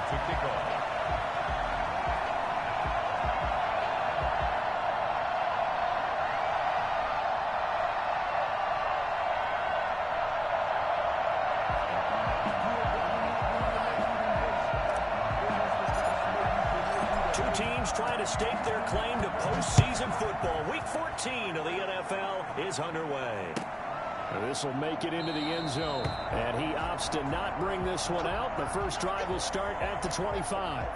to kick off. Two teams trying to stake their claim to postseason football. Week 14 of the NFL is underway. This will make it into the end zone. And he opts to not bring this one out. The first drive will start at the 25.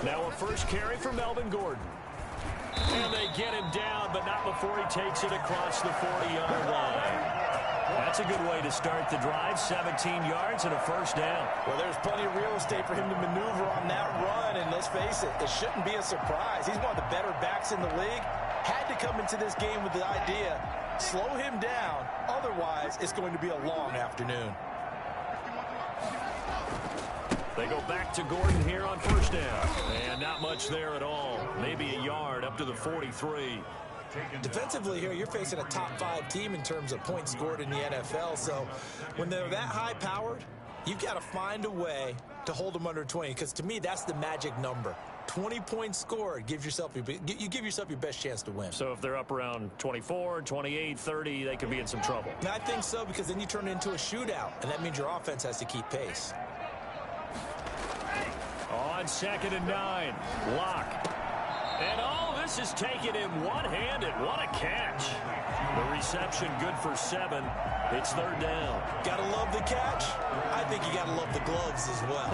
Now a first carry for Melvin Gordon. And they get him down, but not before he takes it across the 40-yard line. That's a good way to start the drive. 17 yards and a first down. Well, there's plenty of real estate for him to maneuver on that run, and let's face it, it shouldn't be a surprise. He's one of the better backs in the league. Had to come into this game with the idea, slow him down, otherwise it's going to be a long afternoon. They go back to Gordon here on first down. And not much there at all. Maybe a yard up to the 43. Defensively here, you're facing a top-5 team in terms of points scored in the NFL. So when they're that high-powered, you've got to find a way to hold them under 20. Because to me, that's the magic number. 20 points scored, you give yourself your best chance to win. So if they're up around 24, 28, 30, they could be in some trouble. And I think so, because then you turn it into a shootout, and that means your offense has to keep pace. On 2nd and 9, Lock. And this is taken in one-handed. What a catch. The reception good for 7. It's 3rd down. Gotta love the catch. I think you gotta love the gloves as well.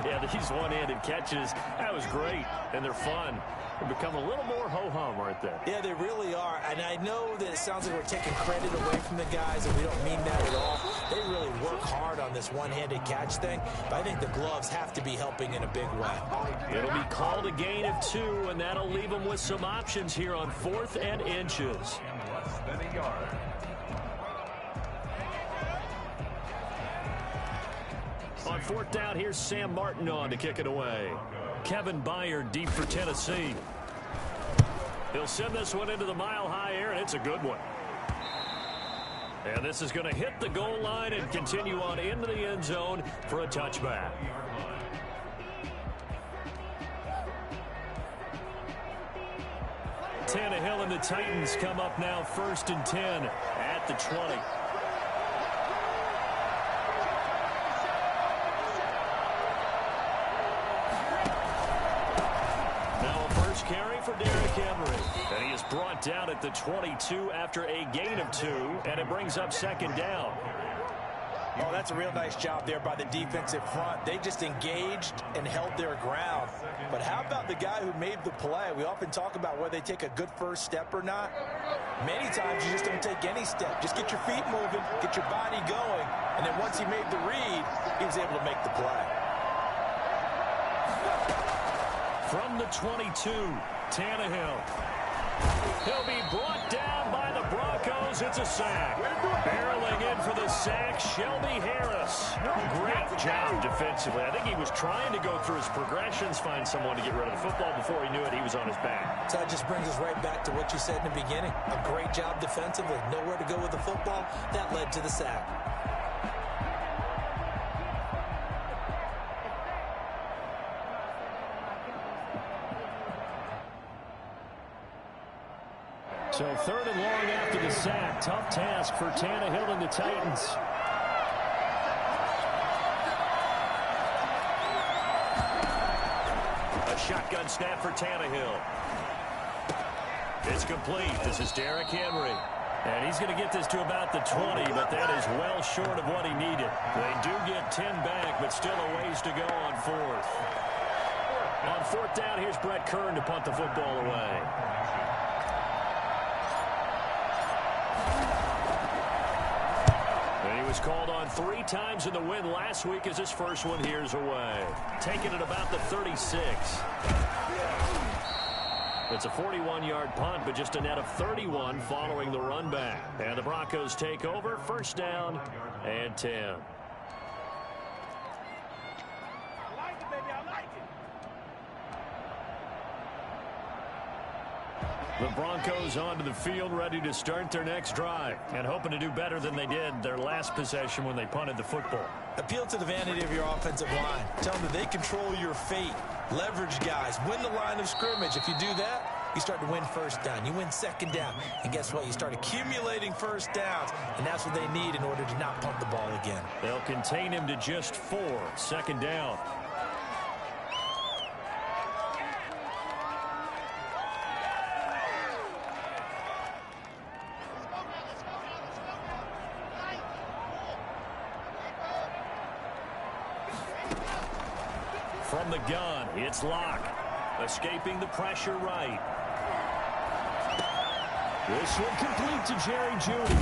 Yeah, these one-handed catches, that was great, and they're fun. They become a little more ho-hum, aren't they? Yeah, they really are. And I know that it sounds like we're taking credit away from the guys, and we don't mean that at all. They really work hard on this one-handed catch thing, but I think the gloves have to be helping in a big way. It'll be called a gain of 2, and that'll leave them with some options here on 4th and inches. Less than a yard. On 4th down, here's Sam Martin on to kick it away. Kevin Byard deep for Tennessee. He'll send this one into the mile-high air, and it's a good one. And this is going to hit the goal line and continue on into the end zone for a touchback. Tannehill and the Titans come up now 1st and 10 at the 20. Carry for Derrick Henry. And he is brought down at the 22 after a gain of 2, and it brings up 2nd down. Oh, that's a real nice job there by the defensive front. They just engaged and held their ground. But how about the guy who made the play? We often talk about whether they take a good first step or not. Many times you just don't take any step. Just get your feet moving, get your body going, and then once he made the read, he was able to make the play. From the 22, Tannehill. He'll be brought down by the Broncos. It's a sack. Barreling in for the sack, Shelby Harris. Great job defensively. I think he was trying to go through his progressions, find someone to get rid of the football. Before he knew it, he was on his back. So that just brings us right back to what you said in the beginning. A great job defensively. Nowhere to go with the football. That led to the sack. So 3rd and long after the sack. Tough task for Tannehill and the Titans. A shotgun snap for Tannehill. It's complete. This is Derrick Henry. And he's going to get this to about the 20, but that is well short of what he needed. They do get 10 back, but still a ways to go on 4th. On 4th down, here's Brett Kern to punt the football away. He was called on 3 times in the win last week as his first one here's away. Taking it about the 36. It's a 41-yard punt, but just a net of 31 following the run back. And the Broncos take over, first down and 10. The Broncos onto the field, ready to start their next drive, and hoping to do better than they did their last possession when they punted the football. Appeal to the vanity of your offensive line. Tell them that they control your fate. Leverage guys. Win the line of scrimmage. If you do that, you start to win first down. You win second down. And guess what? You start accumulating first downs, and that's what they need in order to not punt the ball again. They'll contain him to just 4. Second down. From the gun, it's Locke. Escaping the pressure right. This one complete to Jerry Jeudy.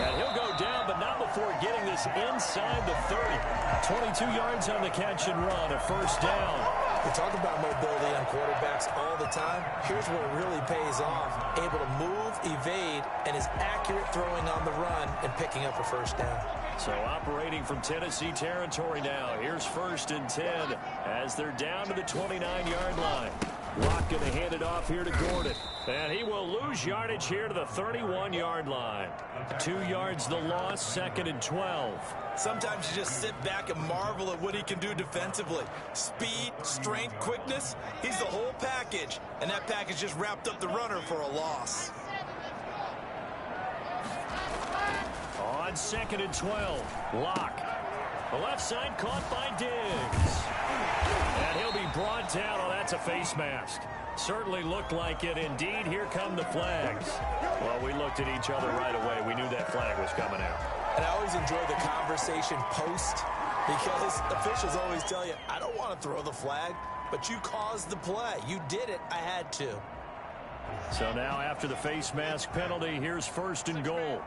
And he'll go down, but not before getting this inside the 30. 22 yards on the catch and run, a first down. We talk about mobility on quarterbacks all the time. Here's where it really pays off. Able to move, evade, and is accurate throwing on the run and picking up a first down. So operating from Tennessee territory now. Here's first and 10 as they're down to the 29-yard line. Locke going to hand it off here to Gordon. And he will lose yardage here to the 31-yard line. 2 yards the loss, second and 12. Sometimes you just sit back and marvel at what he can do defensively. Speed, strength, quickness. He's the whole package. And that package just wrapped up the runner for a loss. On second and 12, Locke. The left side caught by Diggs. And he'll be brought down. Oh, that's a face mask. Certainly looked like it. Indeed, here come the flags. Well, we looked at each other right away. We knew that flag was coming out. And I always enjoy the conversation post because officials always tell you, I don't want to throw the flag, but you caused the play. You did it. I had to. So now after the face mask penalty, here's first and goal.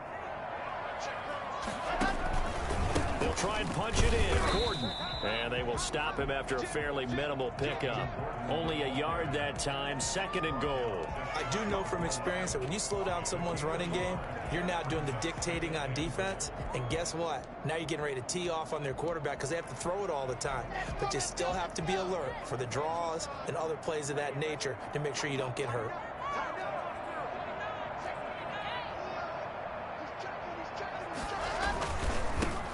They'll try and punch it in. Gordon. And they will stop him after a fairly minimal pickup. Only a yard that time. Second and goal. I do know from experience that when you slow down someone's running game, you're now doing the dictating on defense. And guess what? Now you're getting ready to tee off on their quarterback because they have to throw it all the time. But you still have to be alert for the draws and other plays of that nature to make sure you don't get hurt.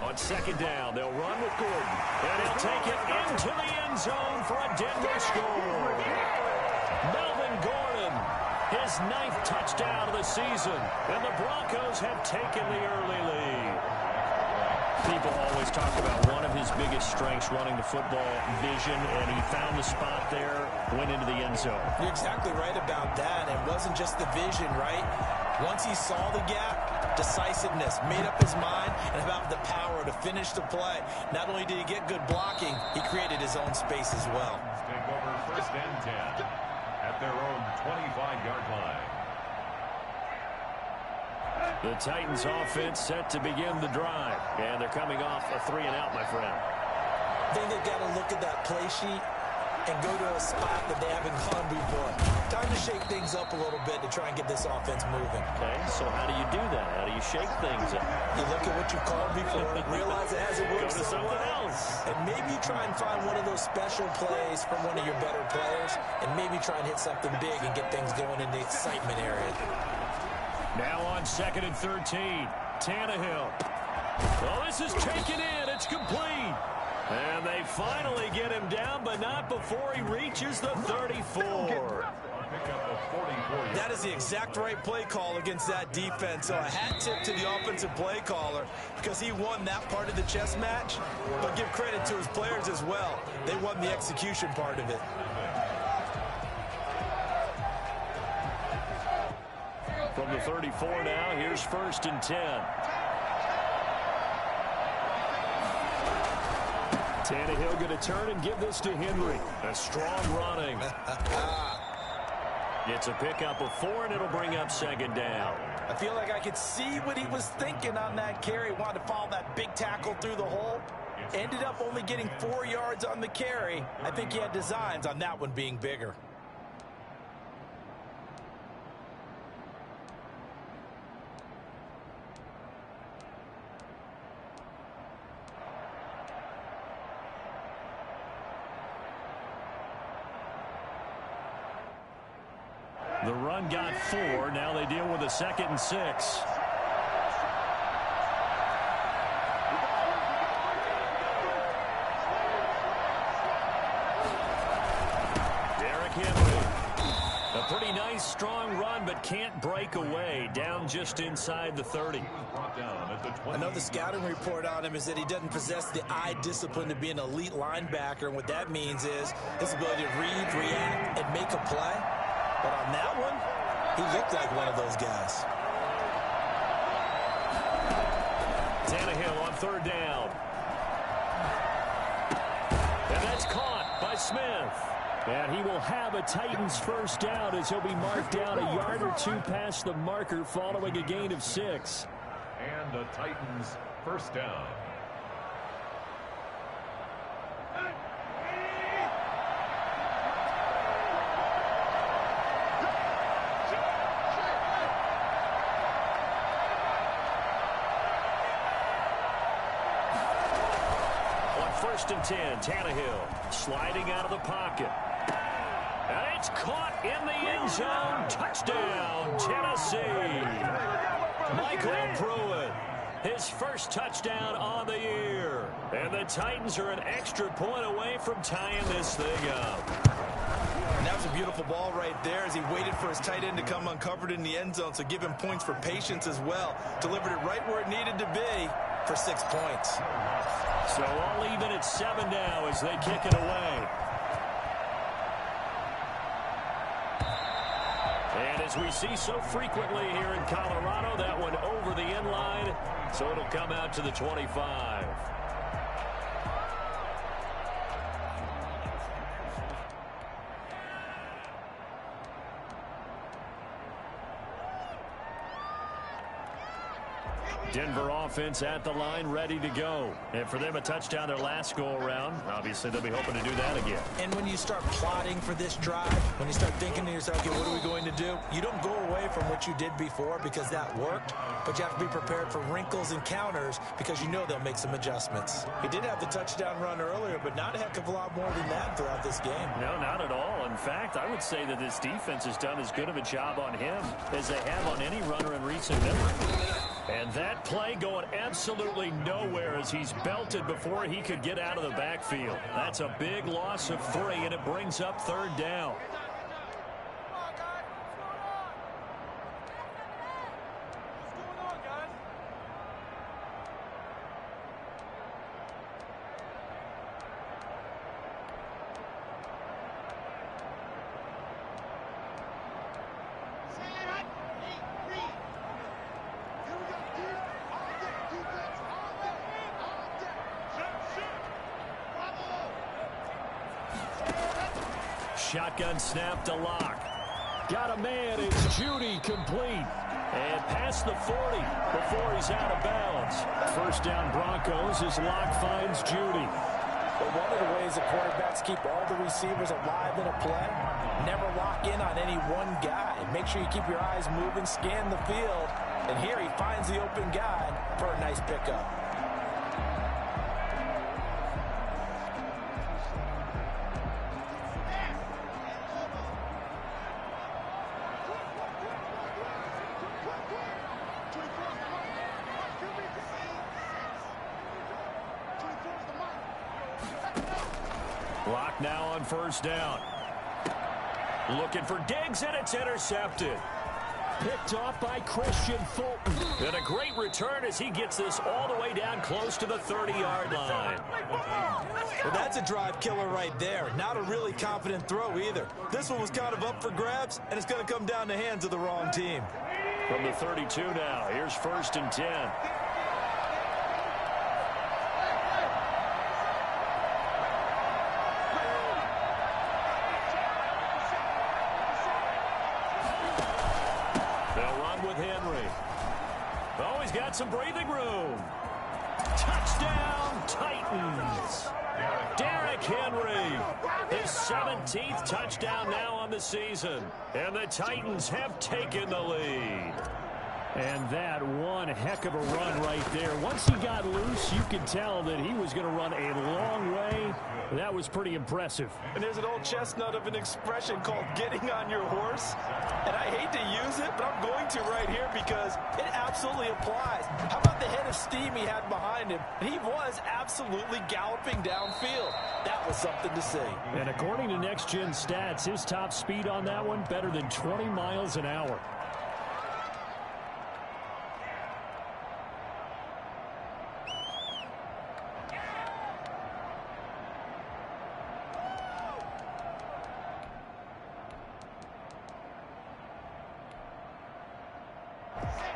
On second down, they'll run with Gordon. And he'll take it into the end zone for a Denver score. Melvin Gordon, his 9th touchdown of the season. And the Broncos have taken the early lead. People always talk about one of his biggest strengths running the football, vision, and he found the spot there, went into the end zone. You're exactly right about that. It wasn't just the vision, right? Once he saw the gap, decisiveness, made up his mind, and about the power to finish the play. Not only did he get good blocking, he created his own space as well. Take over first and 10 at their own 25-yard line. The Titans offense set to begin the drive. And they're coming off a 3-and-out, my friend. I think they've got to look at that play sheet and go to a spot that they haven't gone before. Time to shake things up a little bit to try and get this offense moving. Okay, so how do you do that? How do you shake things up? You look at what you called before, realize it hasn't worked Go to something else. and maybe you try and find one of those special plays from one of your better players, and maybe try and hit something big and get things going in the excitement area. Now on second and 13, Tannehill. Well, this is taken in. It's complete. And they finally get him down, but not before he reaches the 34. That is the exact right play call against that defense. So a hat tip to the offensive play caller because he won that part of the chess match. But give credit to his players as well. They won the execution part of it. From the 34 now, here's first and 10. Tannehill going to turn and give this to Henry. A strong running. It's a pickup of 4, and it'll bring up second down. I feel like I could see what he was thinking on that carry. Wanted to follow that big tackle through the hole. Ended up only getting 4 yards on the carry. I think he had designs on that one being bigger. The run got 4. Now they deal with a 2nd and 6. Derrick Henry. A pretty nice, strong run, but can't break away. Down just inside the 30. I know the scouting report on him is that he doesn't possess the eye discipline to be an elite linebacker. And what that means is his ability to read, react, and make a play. But on that one, he looked like one of those guys. Tannehill on 3rd down. And that's caught by Smith. And he will have a Titans first down as he'll be marked down a yard or 2 past the marker following a gain of 6. And the Titans first down. On 1st and 10, Tannehill sliding out of the pocket. And it's caught in the end zone. Touchdown, Tennessee. Michael Pruitt, his first touchdown on the year. And the Titans are an extra point away from tying this thing up. And that was a beautiful ball right there as he waited for his tight end to come uncovered in the end zone. So give him points for patience as well. Delivered it right where it needed to be for 6 points. So all even at 7 now as they kick it away. And as we see so frequently here in Colorado, that one over the end line, so it'll come out to the 25. Denver offense at the line, ready to go. And for them, a touchdown their last go-around. Obviously, they'll be hoping to do that again. And when you start plotting for this drive, when you start thinking to yourself, okay, what are we going to do? You don't go away from what you did before because that worked, but you have to be prepared for wrinkles and counters because you know they'll make some adjustments. He did have the touchdown run earlier, but not a heck of a lot more than that throughout this game. No, not at all. In fact, I would say that this defense has done as good of a job on him as they have on any runner in recent memory. And that play going absolutely nowhere as he's belted before he could get out of the backfield. That's a big loss of 3, and it brings up 3rd down. Shotgun snap to Locke. Got a man. It's Judy complete. And past the 40 before he's out of bounds. First down Broncos as Locke finds Judy. But one of the ways the quarterbacks keep all the receivers alive in a play, never lock in on any one guy. Make sure you keep your eyes moving, scan the field. And here he finds the open guy for a nice pickup. Locke now on first down. Looking for Diggs, and it's intercepted. Picked off by Christian Fulton. And a great return as he gets this all the way down close to the 30-yard line. Well, that's a drive killer right there. Not a really confident throw either. This one was kind of up for grabs, and it's going to come down the hands of the wrong team. From the 32 now, here's 1st and 10. he's got some breathing room. Touchdown, Titans. Derrick Henry, his 17th touchdown now on the season. And the Titans have taken the lead. And that one heck of a run right there. Once he got loose, you could tell that he was going to run a long way. That was pretty impressive. And there's an old chestnut of an expression called getting on your horse. And I hate to use it, but I'm going to right here because it absolutely applies. How about the head of steam he had behind him? He was absolutely galloping downfield. That was something to see. And according to NextGen stats, his top speed on that one, better than 20 miles an hour.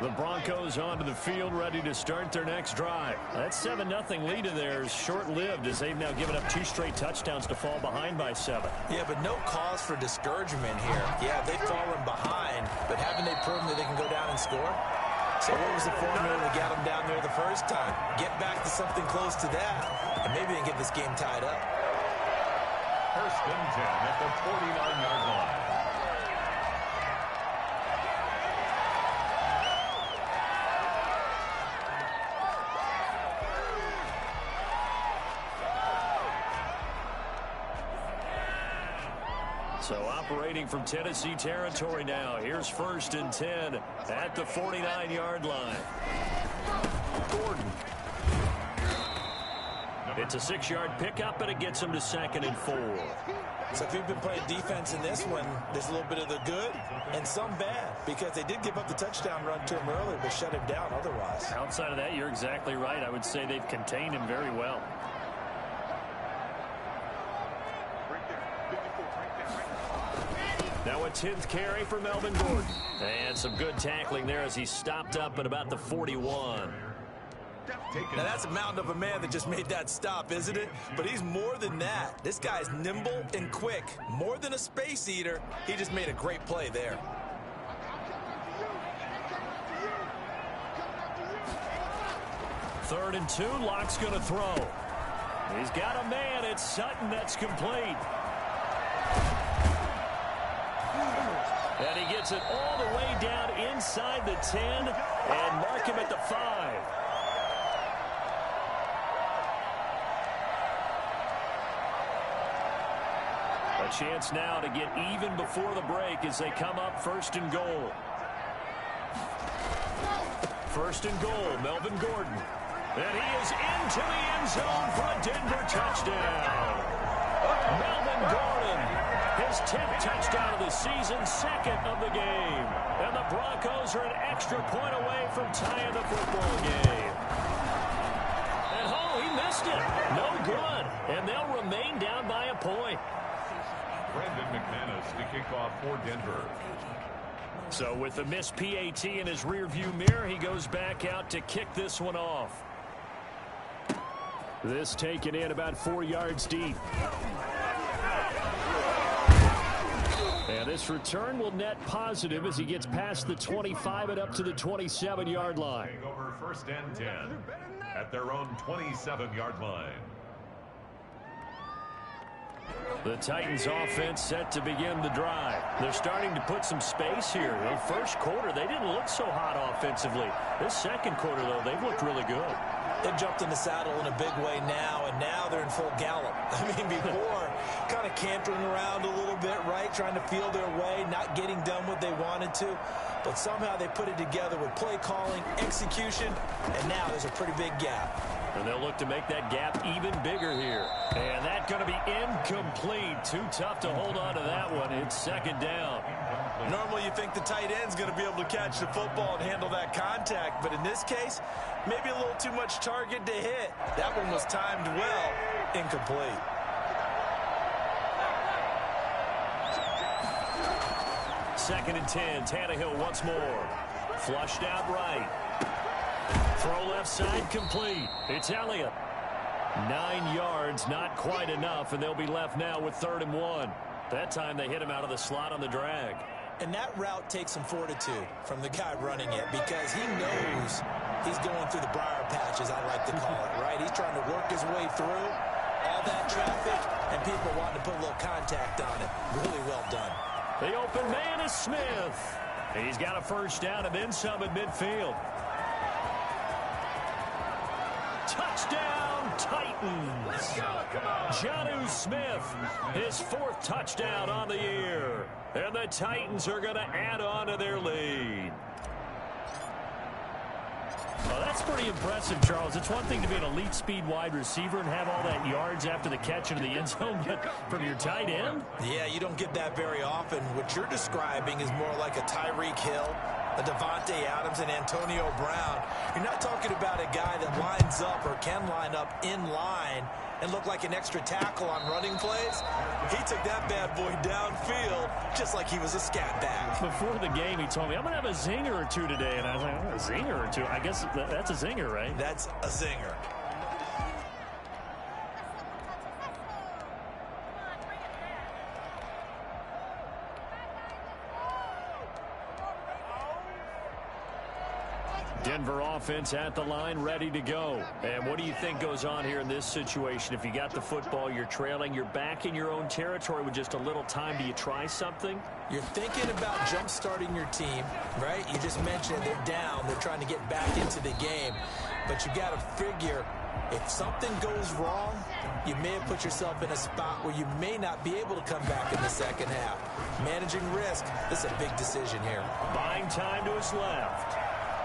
The Broncos onto the field, ready to start their next drive. That 7-0 lead of theirs short-lived as they've now given up 2 straight touchdowns to fall behind by 7. Yeah, but no cause for discouragement here. Yeah, they've fallen behind, but haven't they proven that they can go down and score? So what was the formula that got them down there the first time? Get back to something close to that, and maybe they can get this game tied up. First and 10 at the 49-yard line. So operating from Tennessee territory now. Here's first and 10 at the 49-yard line. Gordon. It's a 6-yard pickup, and it gets him to 2nd and 4. So if you've been playing defense in this one, there's a little bit of the good and some bad because they did give up the touchdown run to him earlier, but shut him down otherwise. Outside of that, you're exactly right. I would say they've contained him very well. Now a 10th carry for Melvin Gordon. And some good tackling there as he stopped up at about the 41. Now that's a mountain of a man that just made that stop, isn't it? But he's more than that. This guy's nimble and quick. More than a space eater. He just made a great play there. Third and 2, Locke's going to throw. He's got a man. It's Sutton. That's complete. And he gets it all the way down inside the 10 and mark him at the 5. A chance now to get even before the break as they come up first and goal. First and goal, Melvin Gordon. And he is into the end zone for a Denver touchdown. Melvin Gordon, his 10th touchdown of the season, 2nd of the game. And the Broncos are an extra point away from tying the football game. And oh, he missed it. No good. And they'll remain down by a point. Brandon McManus to kick off for Denver. So with the missed PAT in his rearview mirror, he goes back out to kick this one off. This taken in about 4 yards deep. And this return will net positive as he gets past the 25 and up to the 27-yard line. Over first and 10 at their own 27-yard line. The Titans offense set to begin the drive. They're starting to put some space here. The first quarter, they didn't look so hot offensively. This second quarter, though, they've looked really good. They've jumped in the saddle in a big way now, and now they're in full gallop. I mean, before, kind of cantering around a little bit, right, trying to feel their way, not getting done what they wanted to. But somehow they put it together with play calling, execution, and now there's a pretty big gap. And they'll look to make that gap even bigger here. And that's going to be incomplete. Too tough to hold on to that one. It's second down. Normally you think the tight end's going to be able to catch the football and handle that contact. But in this case, maybe a little too much target to hit. That one was timed well. Incomplete. Second and 10. Tannehill once more. Flushed out right. Throw left side complete. It's Elliott. 9 yards, not quite enough, and they'll be left now with 3rd and 1. That time they hit him out of the slot on the drag. And that route takes some fortitude from the guy running it because he knows He's going through the briar patch, as I like to call it, right? He's trying to work his way through all that traffic and people wanting to put a little contact on it. Really well done. The open man is Smith. He's got a first down and then some at midfield. Touchdown, Titans. Let's go, come on. Jonnu Smith, his 4th touchdown on the year. And the Titans are going to add on to their lead. Well, that's pretty impressive, Charles. It's one thing to be an elite speed wide receiver and have all that yards after the catch into the end zone, but from your tight end? Yeah, you don't get that very often. What you're describing is more like a Tyreek Hill, a Devontae Adams, and Antonio Brown. You're not talking about a guy that lines up or can line up in line and look like an extra tackle on running plays. He took that bad boy downfield just like he was a scat back. Before the game, he told me, I'm going to have a zinger or two today. And I was like, oh, a zinger or two? I guess that's a zinger, right? That's a zinger. Denver offense at the line, ready to go. And what do you think goes on here in this situation? If you got the football, you're trailing, you're back in your own territory with just a little time. Do you try something? You're thinking about jump-starting your team, right? You just mentioned they're down. They're trying to get back into the game. But you got to figure, if something goes wrong, you may have put yourself in a spot where you may not be able to come back in the second half. Managing risk, this is a big decision here. Buying time to his left.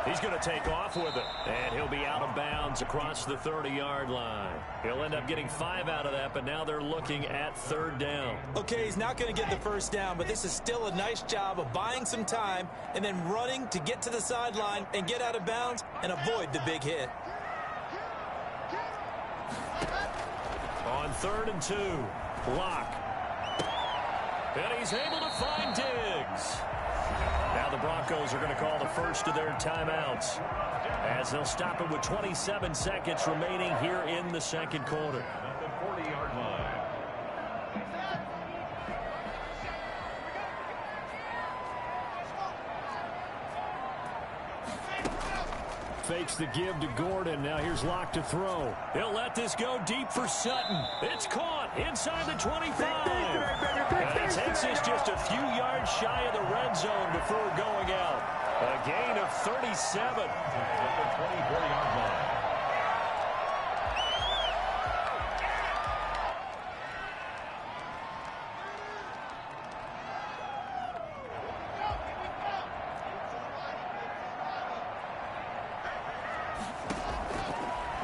He's going to take off with it, and he'll be out of bounds across the 30-yard line. He'll end up getting 5 out of that, but now they're looking at 3rd down. Okay, he's not going to get the first down, but this is still a nice job of buying some time and then running to get to the sideline and get out of bounds and avoid the big hit. On 3rd and 2, Locke. And he's able to find Diggs. Now the Broncos are going to call the first of their timeouts as they'll stop it with 27 seconds remaining here in the second quarter. At the 40-yard line. Fakes the give to Gordon. Now here's Locke to throw. He'll let this go deep for Sutton. It's caught inside the 25. And it takes us just a few yards shy of the red zone before going out. A gain of 37. At the 24-yard line.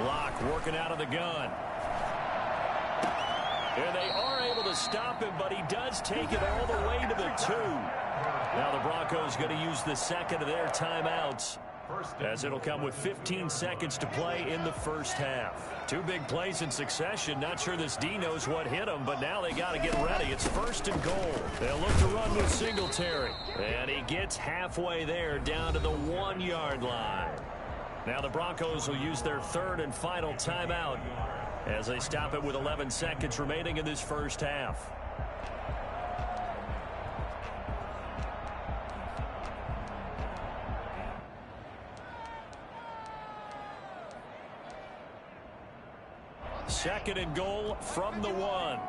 Locke working out of the gun. And they are able to stop him, but he does take it all the way to the 2. Now the Broncos going to use the second of their timeouts as it'll come with 15 seconds to play in the first half. 2 big plays in succession. Not sure this D knows what hit him, but now they got to get ready. It's 1st and goal. They'll look to run with Singletary. And he gets halfway there down to the 1-yard line. Now the Broncos will use their 3rd and final timeout as they stop it with 11 seconds remaining in this first half. Second and goal from the 1.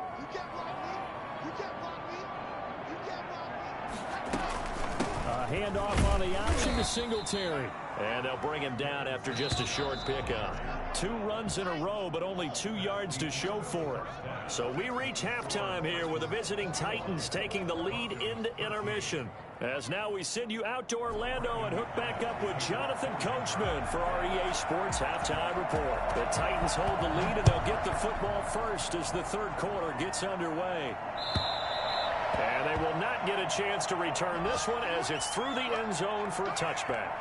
A handoff on the option to Singletary. And they'll bring him down after just a short pickup. 2 runs in a row, but only 2 yards to show for it. So we reach halftime here with the visiting Titans taking the lead into intermission. As now we send you out to Orlando and hook back up with Jonathan Coachman for our EA Sports Halftime Report. The Titans hold the lead, and they'll get the football first as the 3rd quarter gets underway. And they will not get a chance to return this one as it's through the end zone for a touchback.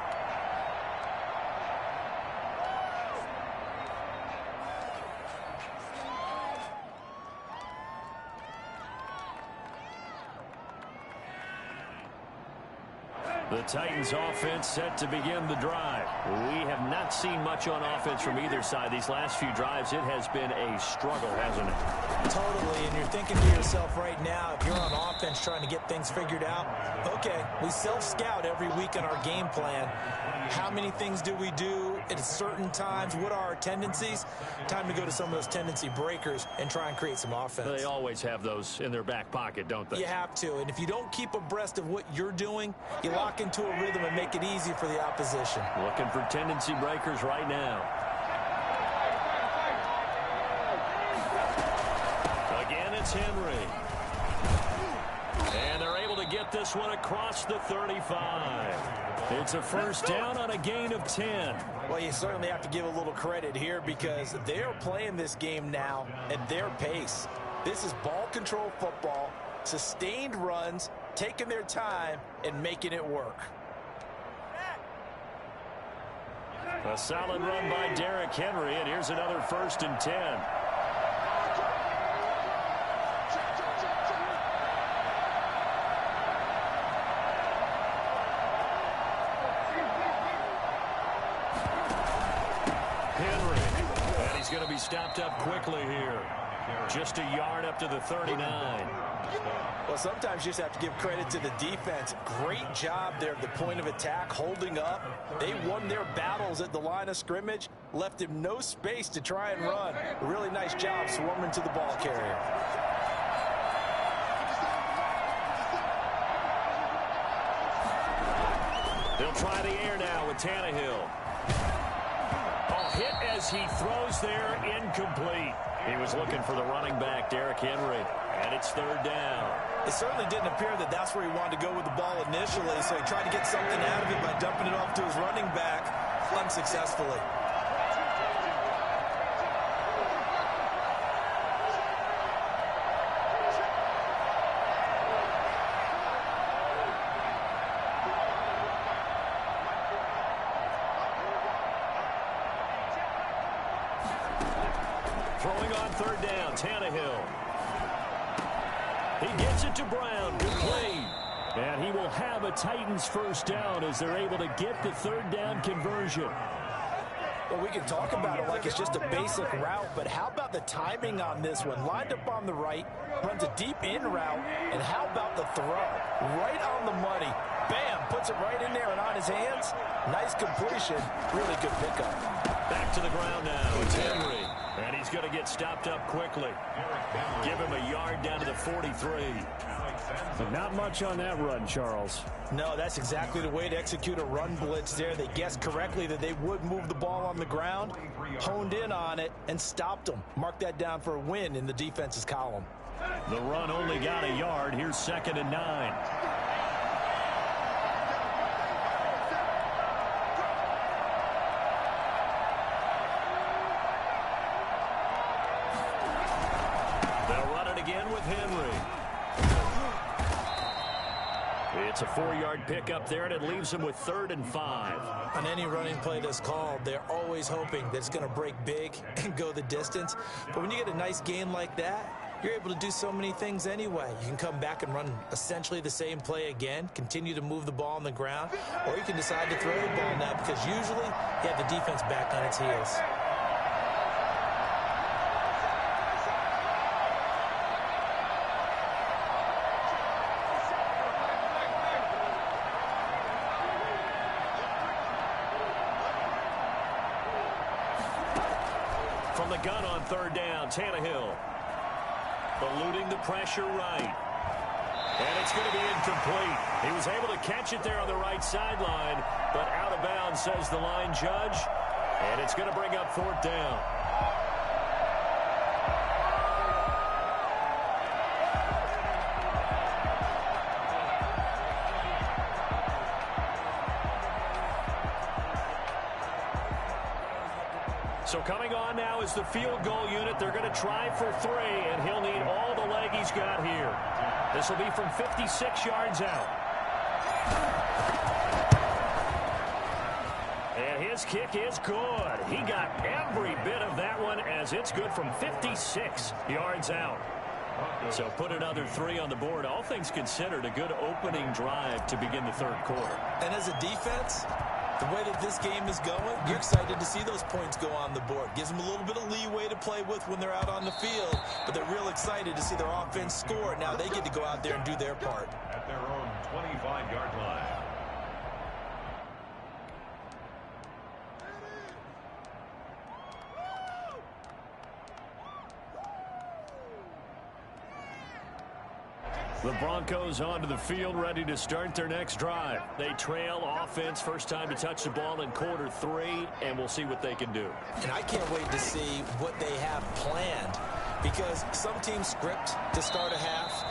The Titans offense set to begin the drive. We have not seen much on offense from either side. These last few drives, it has been a struggle, hasn't it? Totally, and you're thinking to yourself right now, if you're on offense trying to get things figured out, okay, we self-scout every week in our game plan. How many things do we do at certain times. What are our tendencies? Time to go to some of those tendency breakers and try and create some offense. They always have those in their back pocket, don't they? You have to, and if you don't keep abreast of what you're doing, you lock into a rhythm and make it easy for the opposition. Looking for tendency breakers right now. Again, it's Henry. And they're able to get this one across the 35. It's a first down on a gain of 10. Well, you certainly have to give a little credit here because they're playing this game now at their pace. This is ball control football, sustained runs, taking their time, and making it work. A solid run by Derrick Henry, and here's another 1st and 10. He's going to be stopped up quickly here. Just a yard up to the 39. Well, sometimes you just have to give credit to the defense. Great job there at the point of attack, holding up. They won their battles at the line of scrimmage, left him no space to try and run. A really nice job swarming to the ball carrier. They'll try the air now with Tannehill. Hit as he throws there, incomplete. He was looking for the running back, Derrick Henry, and it's 3rd down. It certainly didn't appear that that's where he wanted to go with the ball initially, so he tried to get something out of it by dumping it off to his running back unsuccessfully. Throwing on 3rd down, Tannehill. He gets it to Brown. Good play. And he will have a Titans 1st down as they're able to get the 3rd down conversion. Well, we can talk about it like it's just a basic route, but how about the timing on this one? Lined up on the right, runs a deep in route, and how about the throw? Right on the money. Bam, puts it right in there and on his hands. Nice completion. Really good pickup. Back to the ground now. It's Henry. And he's going to get stopped up quickly. Give him a yard down to the 43. But not much on that run, Charles. No, that's exactly the way to execute a run blitz there. They guessed correctly that they would move the ball on the ground, honed in on it, and stopped them. Mark that down for a win in the defense's column. The run only got a yard. Here's 2nd and 9. Again with Henry. It's a 4-yard pickup there, and it leaves him with 3rd and 5. On any running play that's called, they're always hoping that it's going to break big and go the distance. But when you get a nice gain like that, you're able to do so many things anyway. You can come back and run essentially the same play again, continue to move the ball on the ground, or you can decide to throw the ball now because usually you have the defense back on its heels. From the gun on 3rd down, Tannehill. Eluding the pressure right. And it's going to be incomplete. He was able to catch it there on the right sideline, but out of bounds, says the line judge. And it's going to bring up 4th down. So coming on now is the field goal unit. They're going to try for 3, and he'll need all the leg he's got here. This will be from 56 yards out. And his kick is good. He got every bit of that one as it's good from 56 yards out. So put another 3 on the board. All things considered, a good opening drive to begin the 3rd quarter. And as a defense, the way that this game is going, you're excited to see those points go on the board. Gives them a little bit of leeway to play with when they're out on the field, but they're real excited to see their offense score. Now they get to go out there and do their part. At their own 25-yard line. The Broncos onto the field, ready to start their next drive. They trail offense, first time to touch the ball in quarter 3, and we'll see what they can do. And I can't wait to see what they have planned, because some teams script to start a half.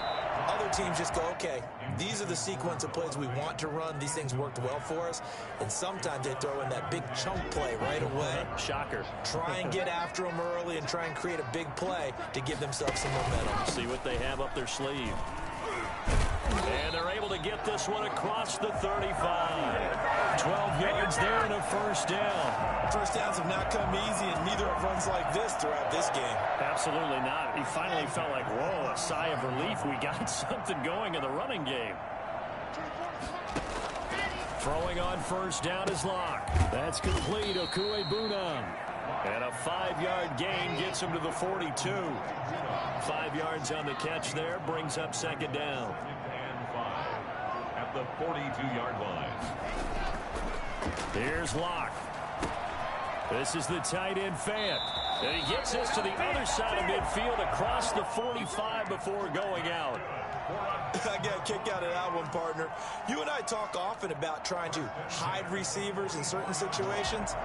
Other teams just go, okay, these are the sequence of plays we want to run. These things worked well for us. And sometimes they throw in that big chunk play right away. Shocker. Try and get after them early and try and create a big play to give themselves some momentum. See what they have up their sleeve. And they're able to get this one across the 35. 12 yards there and a first down. First downs have not come easy, and neither have runs like this throughout this game. Absolutely not. He finally felt like, whoa, a sigh of relief. We got something going in the running game. Throwing on first down is Locke. That's complete. Okuebunam. And a 5-yard gain gets him to the 42. 5 yards on the catch there, brings up second down. And 5 at the 42-yard line. Here's Locke. This is the tight end Fant. And he gets this to the other side of midfield across the 45 before going out. I got a kick out of that one, partner. You and I talk often about trying to hide receivers in certain situations,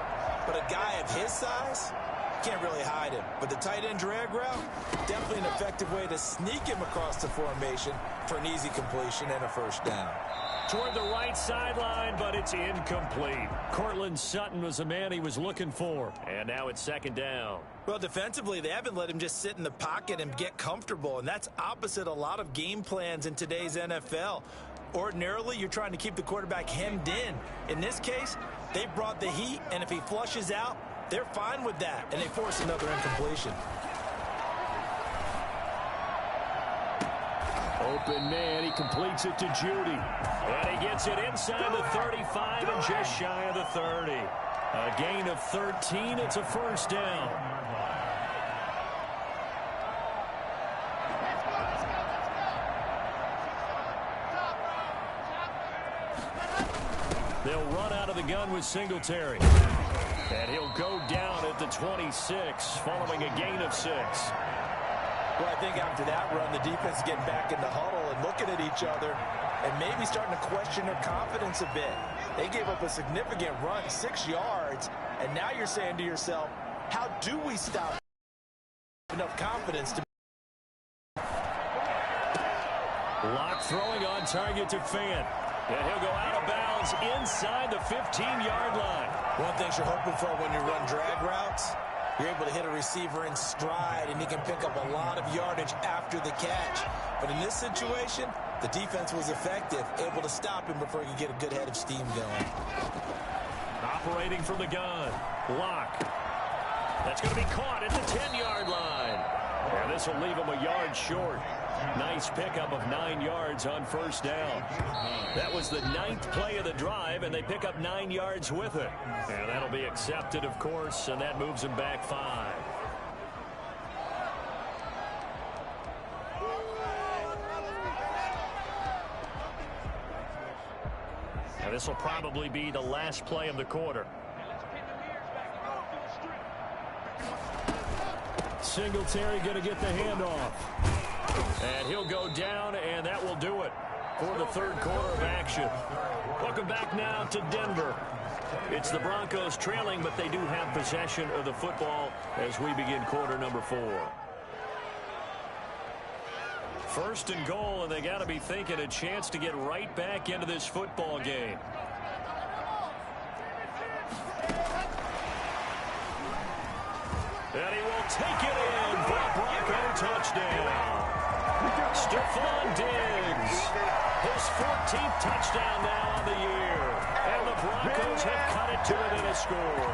but a guy of his size, can't really hide him. But the tight end drag route, definitely an effective way to sneak him across the formation for an easy completion and a first down. Toward the right sideline, but it's incomplete. Cortland Sutton was the man he was looking for. And now it's second down. Well, defensively, they haven't let him just sit in the pocket and get comfortable, and that's opposite a lot of game plans in today's NFL. Ordinarily, you're trying to keep the quarterback hemmed in. In this case, they brought the heat, and if he flushes out, they're fine with that, and they force another incompletion. Open man, he completes it to Judy. And he gets it inside the 35 and just shy of the 30. A gain of 13, it's a first down. They'll run out of the gun with Singletary. And he'll go down at the 26, following a gain of 6. Well, I think after that run, the defense is getting back in the huddle and looking at each other and maybe starting to question their confidence a bit. They gave up a significant run, 6 yards, and now you're saying to yourself, how do we stop enough confidence to... Locke throwing on target to Fant. And he'll go out of bounds inside the 15-yard line. One thing you're hoping for when you run drag routes, you're able to hit a receiver in stride, and he can pick up a lot of yardage after the catch. But in this situation, the defense was effective, able to stop him before he could get a good head of steam going. Operating from the gun, Locke. That's going to be caught at the 10-yard line. And this will leave him a yard short. Nice pickup of 9 yards on first down. That was the 9th play of the drive, and they pick up 9 yards with it. And that'll be accepted, of course, and that moves them back 5. And this will probably be the last play of the quarter. Singletary going to get the handoff. And he'll go down, and that will do it for the third quarter of action. Welcome back now to Denver. It's the Broncos trailing, but they do have possession of the football as we begin quarter number 4. First and goal, and they got to be thinking a chance to get right back into this football game. And he will take it in for a Bronco touchdown. Stephon Diggs, his 14th touchdown now on the year. And the Broncos have cut it to within a score.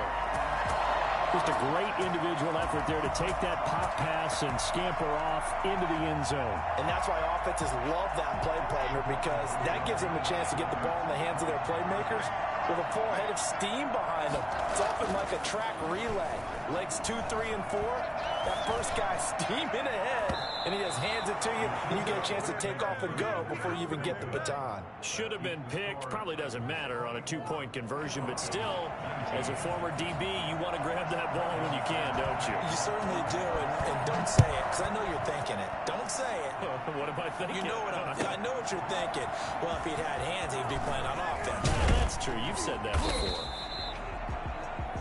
Just a great individual effort there to take that pop pass and scamper off into the end zone. And that's why offenses love that play, partner, because that gives them a chance to get the ball in the hands of their playmakers with a full head of steam behind them. It's often like a track relay. Legs 2, 3, and 4. That first guy steaming ahead and he just hands it to you, and you get a chance to take off and go before you even get the baton. Should have been picked. Probably doesn't matter on a two-point conversion, but still, as a former DB, you want to grab that ball when you can, don't you? You certainly do, and don't say it, because I know you're thinking it. Don't say it. What am I thinking? You know what I know what you're thinking. Well, if he'd had hands, he'd be playing on offense. That's true. You've said that before.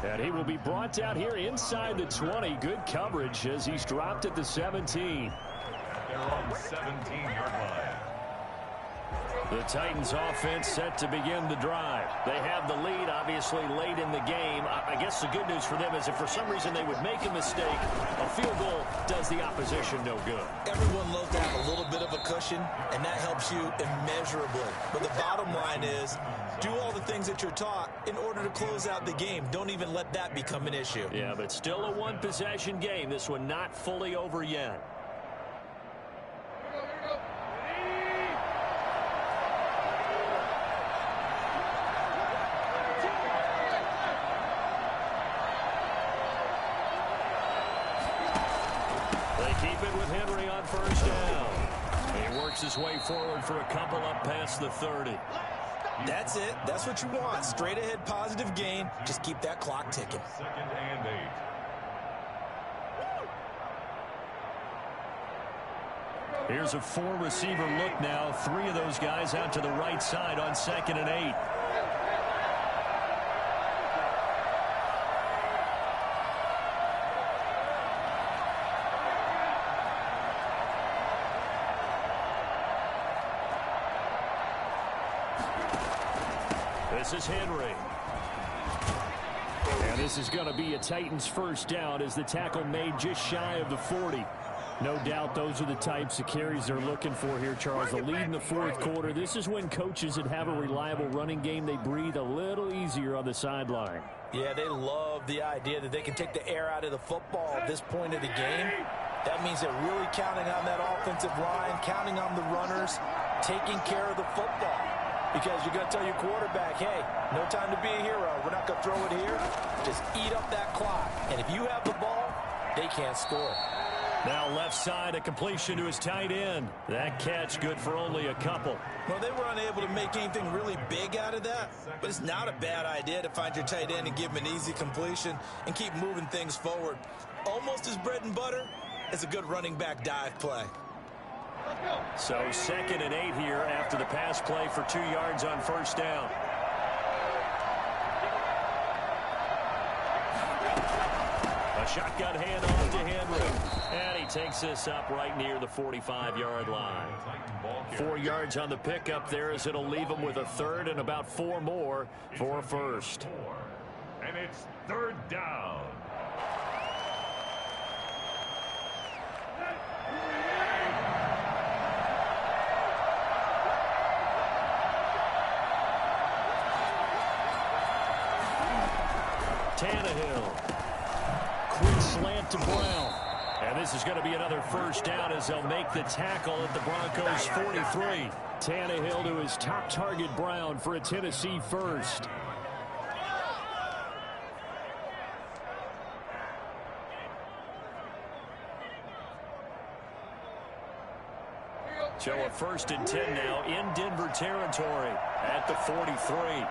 And he will be brought out here inside the 20. Good coverage as he's dropped at the 17. They're on the 17-yard line. The Titans offense set to begin the drive. They have the lead, obviously, late in the game. I guess the good news for them is if for some reason they would make a mistake, a field goal does the opposition no good. Everyone loves to have a little bit of a cushion, and that helps you immeasurably. But the bottom line is, do all the things that you're taught in order to close out the game. Don't even let that become an issue. Yeah, but still a one-possession game. This one not fully over yet. First down. He works his way forward for a couple up past the 30. That's it. That's what you want. Straight ahead positive gain. Just keep that clock ticking. 2nd and 8. Here's a four-receiver look now. 3 of those guys out to the right side on 2nd and 8. This is Henry. And this is going to be a Titans first down as the tackle made just shy of the 40. No doubt those are the types of carries they're looking for here, Charles. The lead in the fourth quarter. This is when coaches that have a reliable running game, they breathe a little easier on the sideline. Yeah, they love the idea that they can take the air out of the football at this point of the game. That means they're really counting on that offensive line, counting on the runners, taking care of the football. Because you're going to tell your quarterback, hey, no time to be a hero. We're not going to throw it here. Just eat up that clock. And if you have the ball, they can't score. Now left side, a completion to his tight end. That catch good for only a couple. Well, they were unable to make anything really big out of that. But it's not a bad idea to find your tight end and give him an easy completion and keep moving things forward. Almost as bread and butter as a good running back dive play. So 2nd and 8 here after the pass play for 2 yards on first down. A shotgun handoff to Henry. And he takes this up right near the 45-yard line. 4 yards on the pickup there as it'll leave him with a third and about 4 more for a first. And it's 3rd down. Tannehill. Quick slant to Brown. And this is going to be another first down as they'll make the tackle at the Broncos 43. Tannehill to his top target, Brown, for a Tennessee first. So a 1st and 10 now in Denver territory at the 43.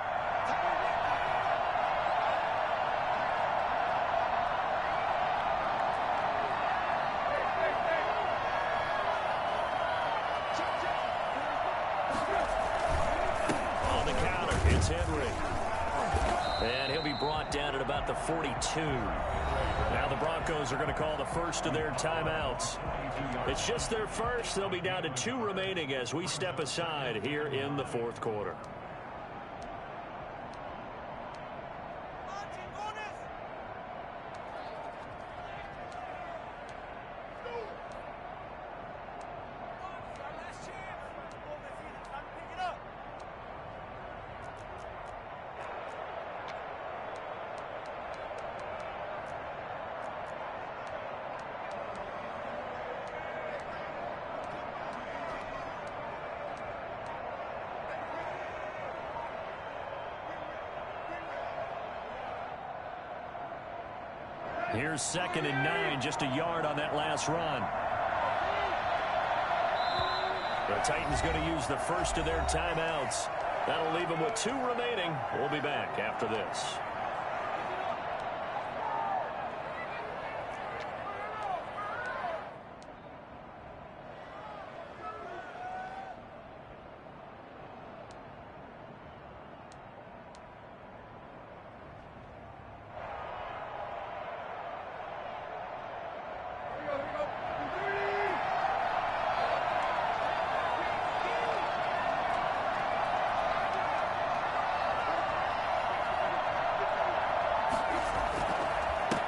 Henry. And he'll be brought down at about the 42. Now the Broncos are going to call the first of their timeouts. It's just their first. They'll be down to 2 remaining as we step aside here in the fourth quarter. Here's 2nd and 9, just a yard on that last run. Titans going to use the first of their timeouts. That'll leave them with 2 remaining. We'll be back after this.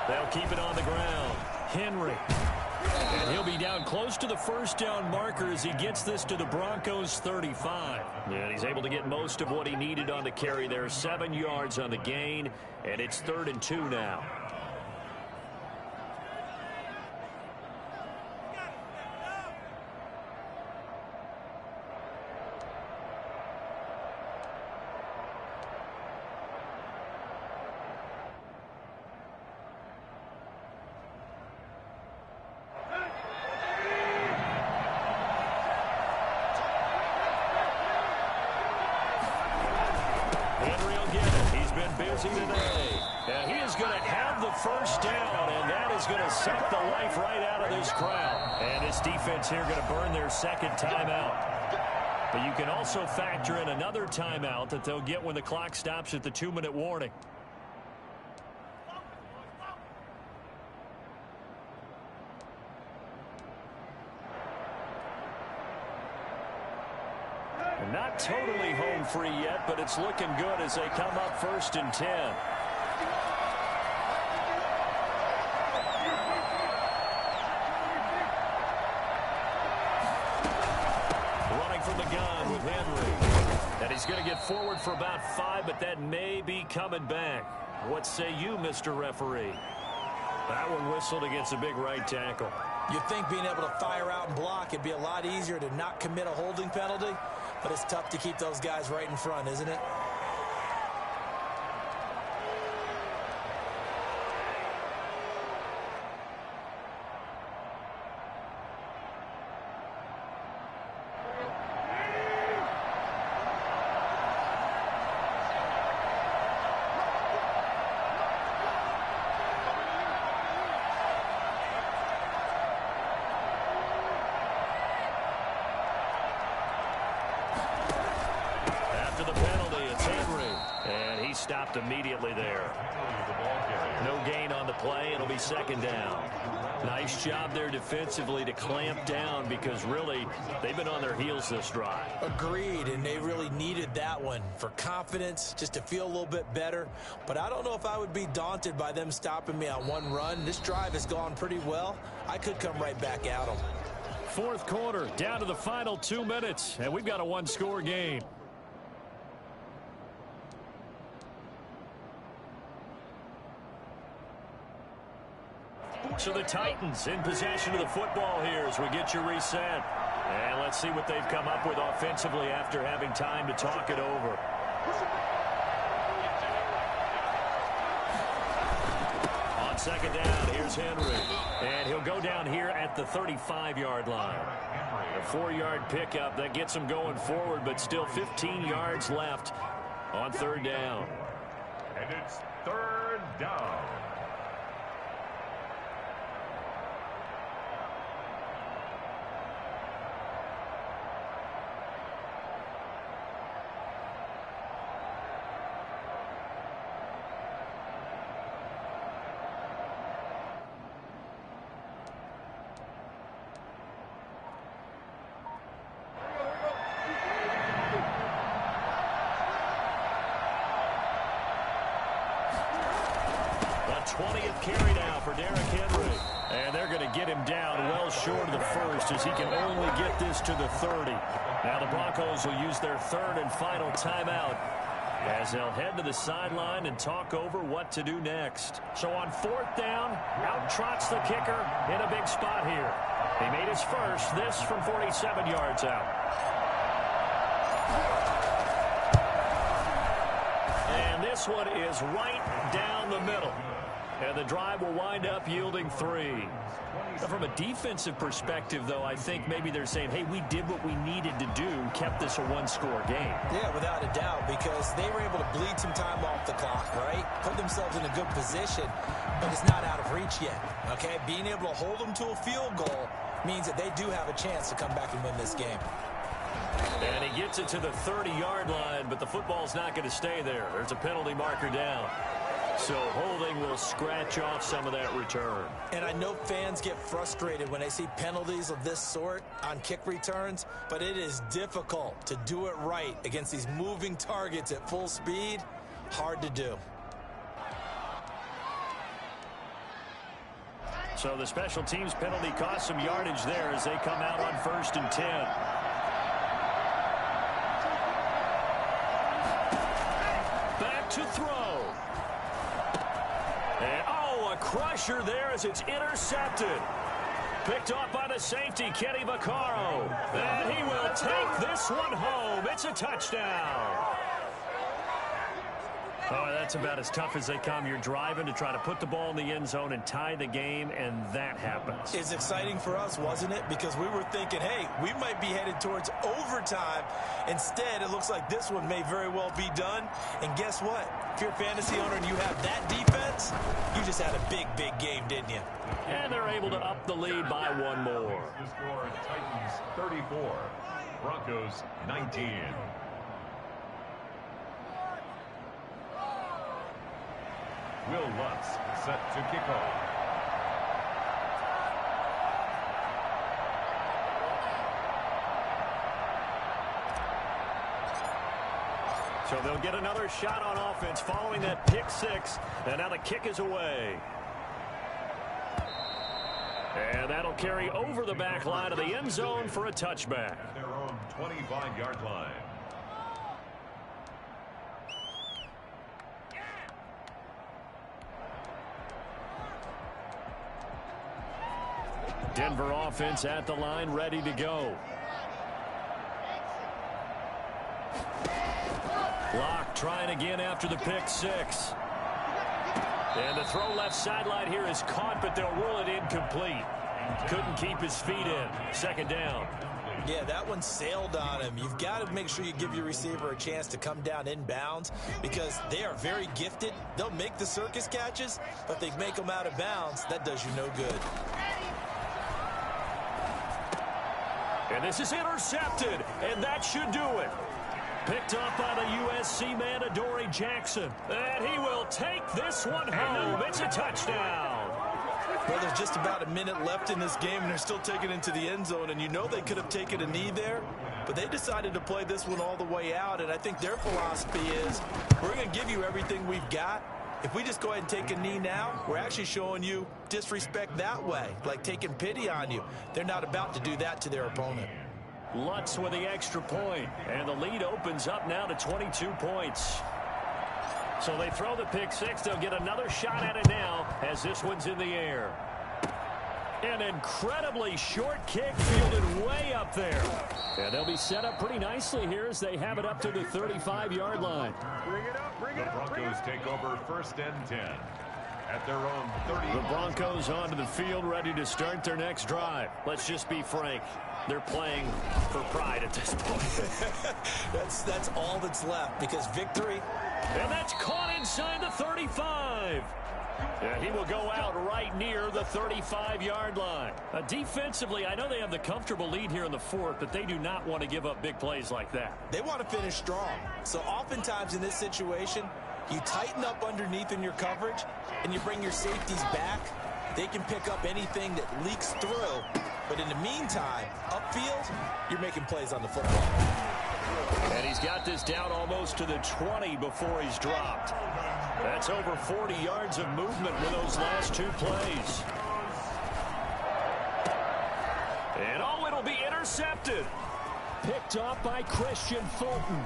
They'll keep it on the ground. Henry. And he'll be down close to the first down marker as he gets this to the Broncos 35. And he's able to get most of what he needed on the carry there. 7 yards on the gain, and it's 3rd and 2 now. Busy today. And he is going to have the first down, and that is going to suck the life right out of this crowd. And his defense here going to burn their second timeout. But you can also factor in another timeout that they'll get when the clock stops at the 2-minute warning. Not totally home free yet, but it's looking good as they come up 1st and 10. Running from the gun with Henry. And he's going to get forward for about 5, but that may be coming back. What say you, Mr. Referee? That one whistled against a big right tackle. You'd think being able to fire out and block, it'd be a lot easier to not commit a holding penalty. But it's tough to keep those guys right in front, isn't it? Stopped immediately there. No gain on the play. It'll be 2nd down. Nice job there defensively to clamp down because really they've been on their heels this drive. Agreed, and they really needed that one for confidence, just to feel a little bit better. But I don't know if I would be daunted by them stopping me on one run. This drive has gone pretty well. I could come right back at them. 4th quarter, down to the final 2 minutes, and we've got a 1-score game. So the Titans in possession of the football here as we get you reset. And let's see what they've come up with offensively after having time to talk it over. On 2nd down, here's Henry. And he'll go down here at the 35-yard line. A 4-yard pickup that gets him going forward, but still 15 yards left on 3rd down. And it's 3rd down. Carry now for Derrick Henry. And they're going to get him down well short of the first as he can only get this to the 30. Now the Broncos will use their 3rd and final timeout as they'll head to the sideline and talk over what to do next. So on 4th down, out trots the kicker in a big spot here. He made his first, this from 47 yards out. And this one is right down the middle. And the drive will wind up yielding 3. Now, from a defensive perspective, though, I think maybe they're saying, hey, we did what we needed to do, kept this a one-score game. Yeah, without a doubt, because they were able to bleed some time off the clock, right? Put themselves in a good position, but it's not out of reach yet, okay? Being able to hold them to a field goal means that they do have a chance to come back and win this game. And he gets it to the 30-yard line, but the football's not going to stay there. There's a penalty marker down. So holding will scratch off some of that return. And I know fans get frustrated when they see penalties of this sort on kick returns, but it is difficult to do it right against these moving targets at full speed. Hard to do. So the special teams penalty cost some yardage there as they come out on 1st and 10. Back to throw. And, oh, a crusher there as it's intercepted. Picked off by the safety, Kenny Vaccaro. And he will take this one home. It's a touchdown. Oh, that's about as tough as they come. You're driving to try to put the ball in the end zone and tie the game, and that happens. It's exciting for us, wasn't it? Because we were thinking, hey, we might be headed towards overtime. Instead, it looks like this one may very well be done. And guess what? If you're a fantasy owner and you have that defense, you just had a big, big game, didn't you? And they're able to up the lead by one more. The score, Titans 34, Broncos 19. Will Lutz set to kick off. So they'll get another shot on offense following that pick 6. And now the kick is away. And that'll carry over the back line of the end zone for a touchback. Their own 25-yard line. Denver offense at the line, ready to go. Locke trying again after the pick 6. And the throw left sideline here is caught, but they'll rule it incomplete. Couldn't keep his feet in. 2nd down. Yeah, that one sailed on him. You've got to make sure you give your receiver a chance to come down inbounds because they are very gifted. They'll make the circus catches, but they make them out of bounds. That does you no good. And this is intercepted, and that should do it. Picked up by the USC man, Adoree Jackson. And he will take this one home. It's a touchdown. Well, there's just about a minute left in this game, and they're still taking it into the end zone. And you know they could have taken a knee there, but they decided to play this one all the way out. And I think their philosophy is, we're going to give you everything we've got. If we just go ahead and take a knee now, we're actually showing you disrespect that way, like taking pity on you. They're not about to do that to their opponent. Lutz with the extra point, and the lead opens up now to 22 points. So they throw the pick 6. They'll get another shot at it now as this one's in the air. An incredibly short kick fielded way up there. And they'll be set up pretty nicely here as they have it up to the 35-yard line. The Broncos take over 1st and 10 at their own 30. The Broncos onto the field ready to start their next drive. Let's just be frank. They're playing for pride at this point. That's all that's left because victory. And that's caught inside the 35. And he will go out right near the 35-yard line. Defensively, I know they have the comfortable lead here in the 4th, but they do not want to give up big plays like that. They want to finish strong. So oftentimes in this situation, you tighten up underneath in your coverage, and you bring your safeties back. They can pick up anything that leaks through. But in the meantime, upfield, you're making plays on the football. And he's got this down almost to the 20 before he's dropped. That's over 40 yards of movement with those last 2 plays. And oh, it'll be intercepted. Picked off by Christian Fulton.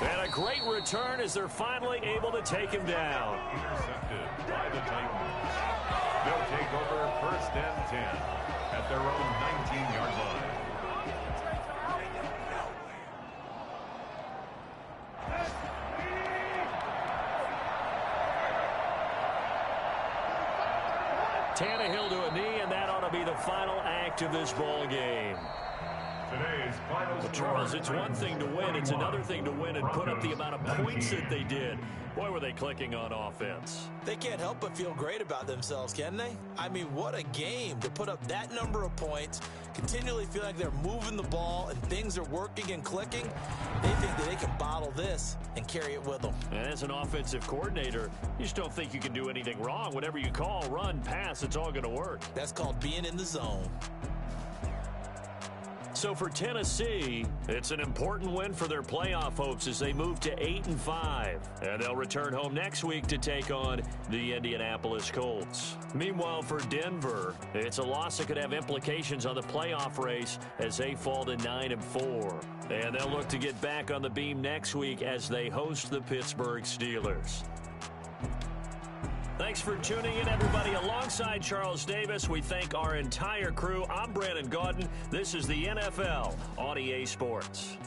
And a great return as they're finally able to take him down. Intercepted by the Titans. They'll take over 1st and 10 at their own 19-yard line. final act of this ball game. Today's final Well, Charles, it's one thing to win. It's another thing to win and put up the amount of points that they did. Boy, were they clicking on offense. They can't help but feel great about themselves, can they? I mean, what a game to put up that number of points, continually feel like they're moving the ball and things are working and clicking. They think that they can bottle this and carry it with them. And as an offensive coordinator, you just don't think you can do anything wrong. Whatever you call, run, pass, it's all going to work. That's called being in the zone. So for Tennessee, it's an important win for their playoff hopes as they move to 8-5. And they'll return home next week to take on the Indianapolis Colts. Meanwhile, for Denver, it's a loss that could have implications on the playoff race as they fall to 9-4. And they'll look to get back on the beam next week as they host the Pittsburgh Steelers. Thanks for tuning in, everybody. Alongside Charles Davis, we thank our entire crew. I'm Brandon Gaudin. This is the NFL on EA Sports.